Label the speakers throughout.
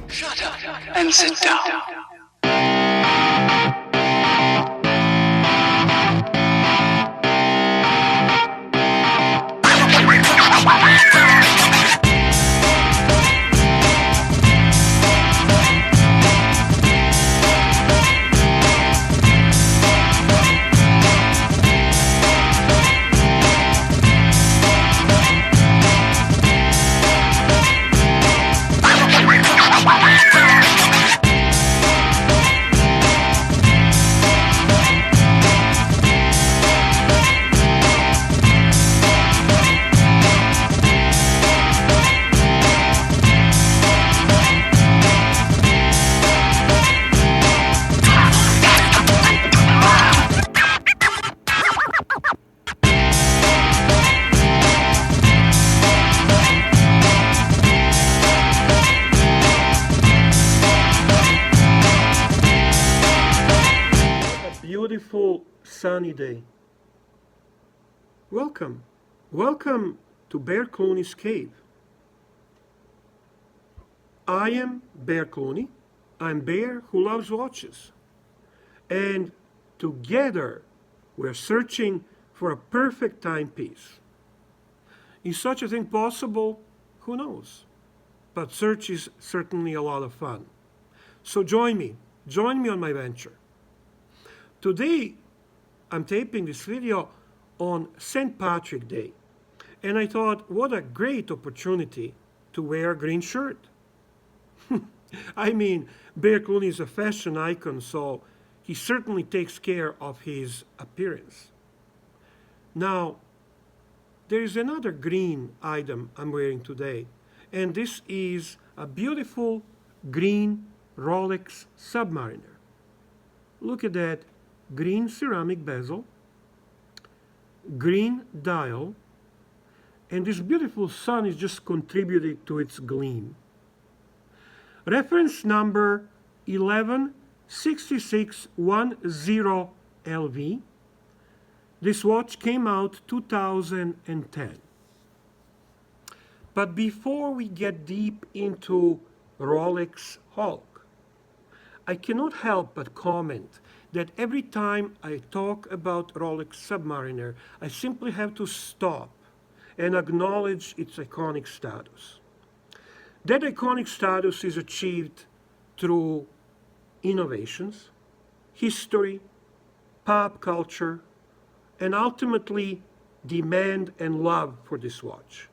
Speaker 1: Shut up and sit down.
Speaker 2: Beautiful sunny day. Welcome to Bear Clooney's cave. I am Bear Clooney. I'm Bear who loves watches. And together we're searching for a perfect timepiece. Is such a thing possible? Who knows? But search is certainly a lot of fun. So join me on my venture. Today, I'm taping this video on St.Patrick Day, and I thought, what a great opportunity to wear a green shirt. I mean, Bear Clooney is a fashion icon, so he certainly takes care of his appearance. Now, there is another green item I'm wearing today, and this is a beautiful green Rolex Submariner. Look at that. Green ceramic bezel, green dial, and this beautiful sun is just contributing to its gleam. Reference number 116610 LV. This watch came out 2010. But before we get deep into Rolex Hulk, I cannot help but comment that every time I talk about Rolex Submariner, I simply have to stop and acknowledge its iconic status. That iconic status is achieved through innovations, history, pop culture, and ultimately demand and love for this watch.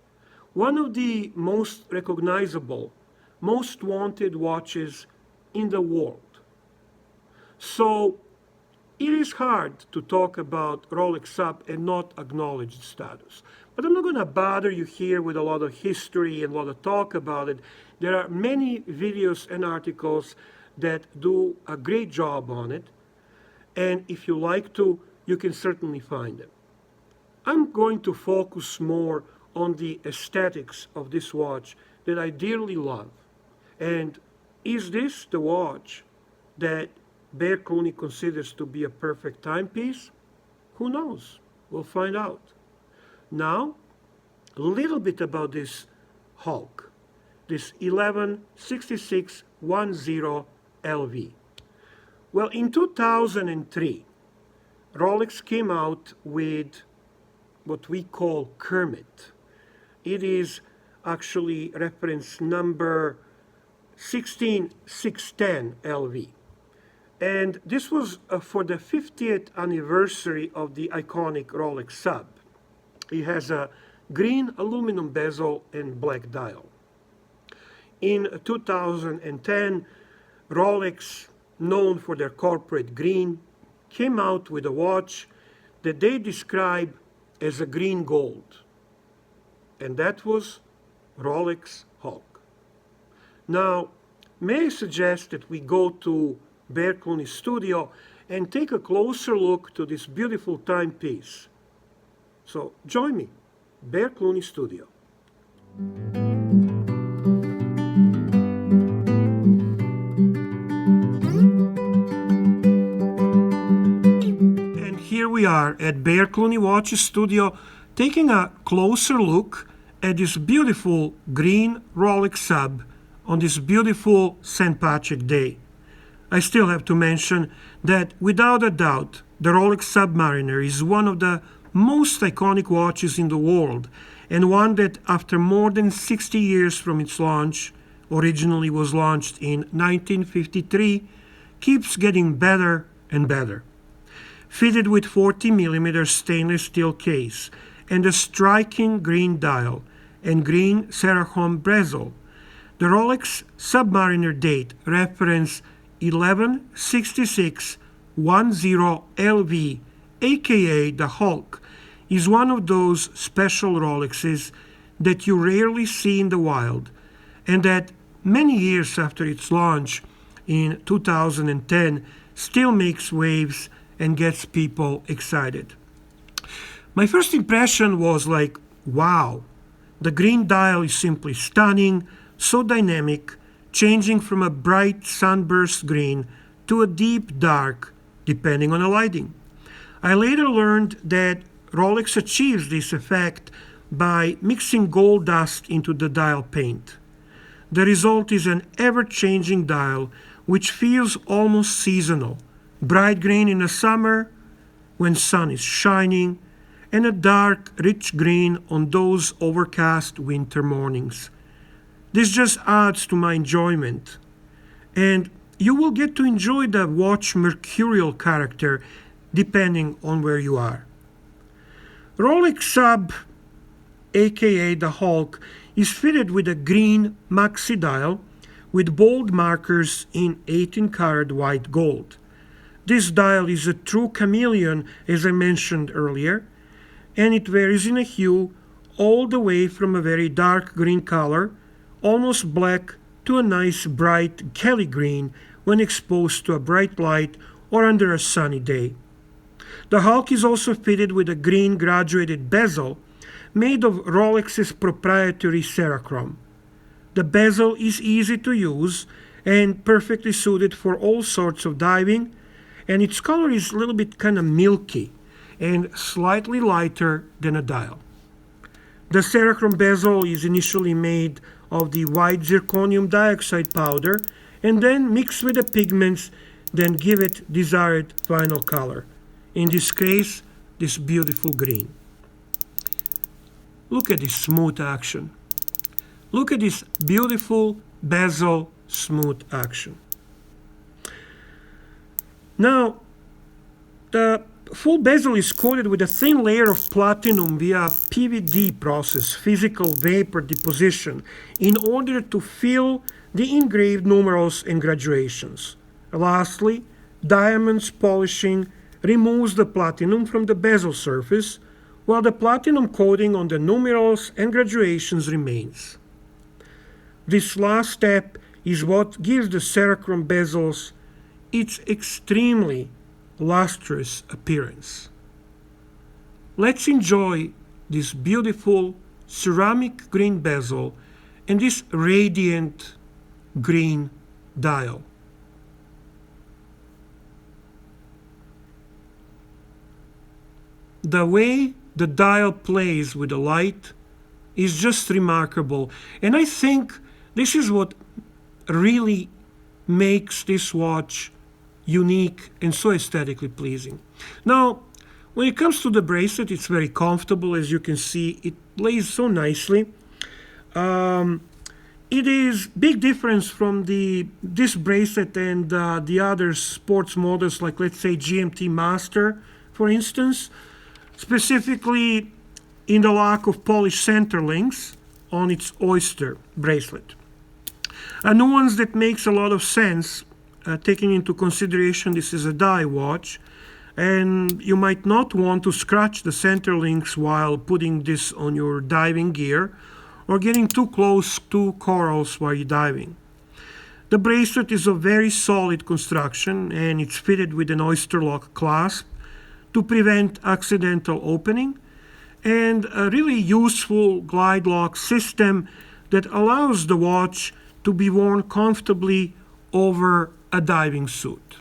Speaker 2: One of the most recognizable, most wanted watches in the world. So it is hard to talk about Rolex Sub and not acknowledge the status. But I'm not going to bother you here with a lot of history and a lot of talk about it. There are many videos and articles that do a great job on it. And if you like to, you can certainly find them. I'm going to focus more on the aesthetics of this watch that I dearly love. And is this the watch that Bear Clooney considers to be a perfect timepiece? Who knows? We'll find out. Now, a little bit about this Hulk, this 116610 LV. Well, in 2003, Rolex came out with what we call Kermit. It is actually reference number 16610 LV. And this was for the 50th anniversary of the iconic Rolex Sub. It has a green aluminum bezel and black dial. In 2010, Rolex, known for their corporate green, came out with a watch that they describe as a green gold. And that was Rolex Hulk. Now, may I suggest that we go to Bear Clooney studio and take a closer look to this beautiful timepiece. So join me, Bear Clooney studio. And here we are at Bear Clooney Watches studio taking a closer look at this beautiful green Rolex Sub on this beautiful St. Patrick Day. I still have to mention that without a doubt, the Rolex Submariner is one of the most iconic watches in the world, and one that after more than 60 years from its launch, originally was launched in 1953, keeps getting better and better. Fitted with 40mm stainless steel case and a striking green dial and green Cerachrom bezel, the Rolex Submariner date reference 116610LV, aka the Hulk, is one of those special Rolexes that you rarely see in the wild, and that many years after its launch in 2010 still makes waves and gets people excited. My first impression was like, wow, the green dial is simply stunning, so dynamic, changing from a bright sunburst green to a deep dark, depending on the lighting. I later learned that Rolex achieves this effect by mixing gold dust into the dial paint. The result is an ever-changing dial which feels almost seasonal, bright green in the summer when sun is shining, and a dark, rich green on those overcast winter mornings. This just adds to my enjoyment, and you will get to enjoy the watch mercurial character depending on where you are. Rolex Sub, aka the Hulk, is fitted with a green maxi dial with bold markers in 18-karat white gold. This dial is a true chameleon, as I mentioned earlier, and it varies in a hue all the way from a very dark green color, almost black, to a nice bright Kelly green when exposed to a bright light or under a sunny day. The Hulk is also fitted with a green graduated bezel made of Rolex's proprietary Cerachrom. The bezel is easy to use and perfectly suited for all sorts of diving, and its color is a little bit kind of milky and slightly lighter than a dial. The Cerachrom bezel is initially made of the white zirconium dioxide powder and then mixed with the pigments, then give it desired final color. In this case, this beautiful green. Look at this smooth action. Look at this beautiful bezel smooth action. Now, the full bezel is coated with a thin layer of platinum via PVD process, physical vapor deposition, in order to fill the engraved numerals and graduations. Lastly, diamonds polishing removes the platinum from the bezel surface, while the platinum coating on the numerals and graduations remains. This last step is what gives the Cerachrom bezels its extremely lustrous appearance. Let's enjoy this beautiful ceramic green bezel and this radiant green dial. The way the dial plays with the light is just remarkable, and I think this is what really makes this watch unique and so aesthetically pleasing. Now, when it comes to the bracelet, it's very comfortable. As you can see, it lays so nicely. It is big difference from this bracelet and the other sports models, like let's say GMT Master, for instance, specifically in the lack of polished center links on its oyster bracelet. A nuance that makes a lot of sense, taking into consideration this is a dye watch, and you might not want to scratch the center links while putting this on your diving gear or getting too close to corals while you're diving. The bracelet is of very solid construction, and it's fitted with an oyster lock clasp to prevent accidental opening, and a really useful glide lock system that allows the watch to be worn comfortably over a diving suit.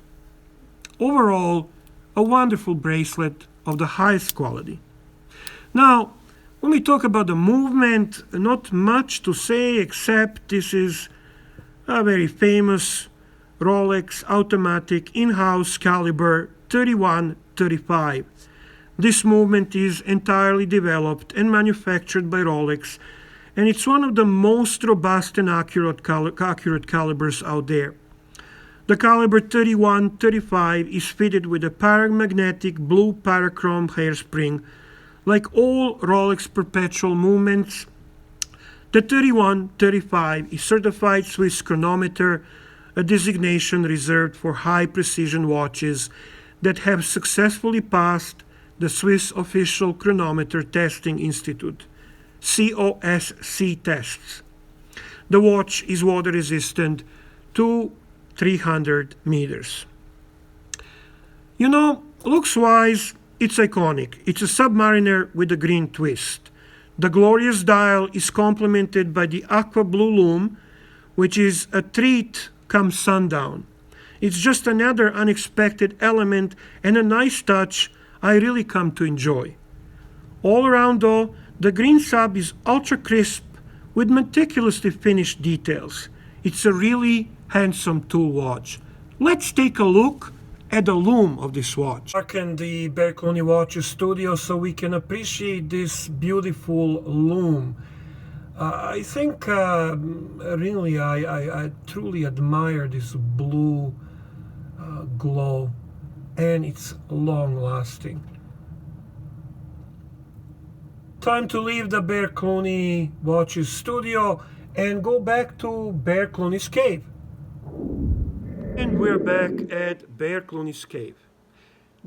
Speaker 2: Overall, a wonderful bracelet of the highest quality. Now, when we talk about the movement, not much to say except this is a very famous Rolex automatic in-house caliber 3135. This movement is entirely developed and manufactured by Rolex, and it's one of the most robust and accurate calibers out there. The caliber 3135 is fitted with a paramagnetic blue parachrome hairspring. Like all Rolex perpetual movements, the 3135 is certified Swiss chronometer, a designation reserved for high precision watches that have successfully passed the Swiss Official Chronometer Testing Institute (COSC) tests. The watch is water resistant to 300 meters. You know, looks wise, it's iconic. It's a Submariner with a green twist. The glorious dial is complemented by the aqua blue Loom, which is a treat come sundown. It's just another unexpected element and a nice touch I really come to enjoy. All around though, the green sub is ultra crisp with meticulously finished details. It's a really handsome tool watch. Let's take a look at the Loom of this watch. Mark in the Clooney Watches studio so we can appreciate this beautiful Loom. I think really I truly admire this blue glow, and it's long lasting. Time to leave the Clooney Watches studio and go back to Clooney's cave. And we're back at Clooney's cave.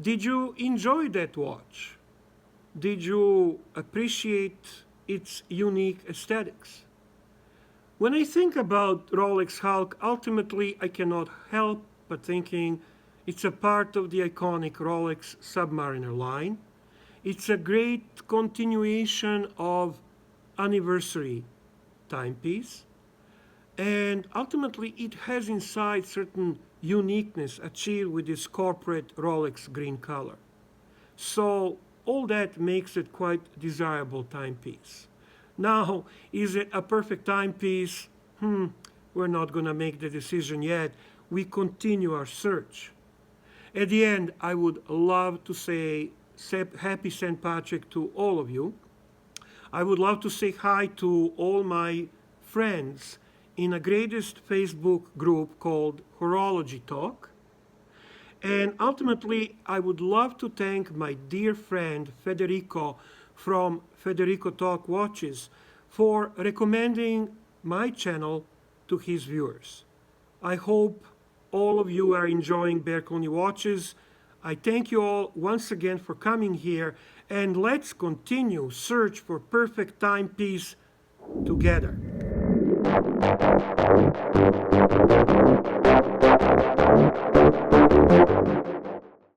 Speaker 2: Did you enjoy that watch? Did you appreciate its unique aesthetics? When I think about Rolex Hulk, ultimately I cannot help but thinking it's a part of the iconic Rolex Submariner line. It's a great continuation of anniversary timepiece. And ultimately, it has inside certain uniqueness achieved with this corporate Rolex green color. So all that makes it quite desirable timepiece. Now, is it a perfect timepiece? We're not going to make the decision yet. We continue our search. At the end, I would love to say happy St.Patrick to all of you. I would love to say hi to all my friends in a greatest Facebook group called Horology Talk. And ultimately, I would love to thank my dear friend Federico from Federico Talk Watches for recommending my channel to his viewers. I hope all of you are enjoying Clooney Watches. I thank you all once again for coming here, and let's continue search for perfect timepiece together.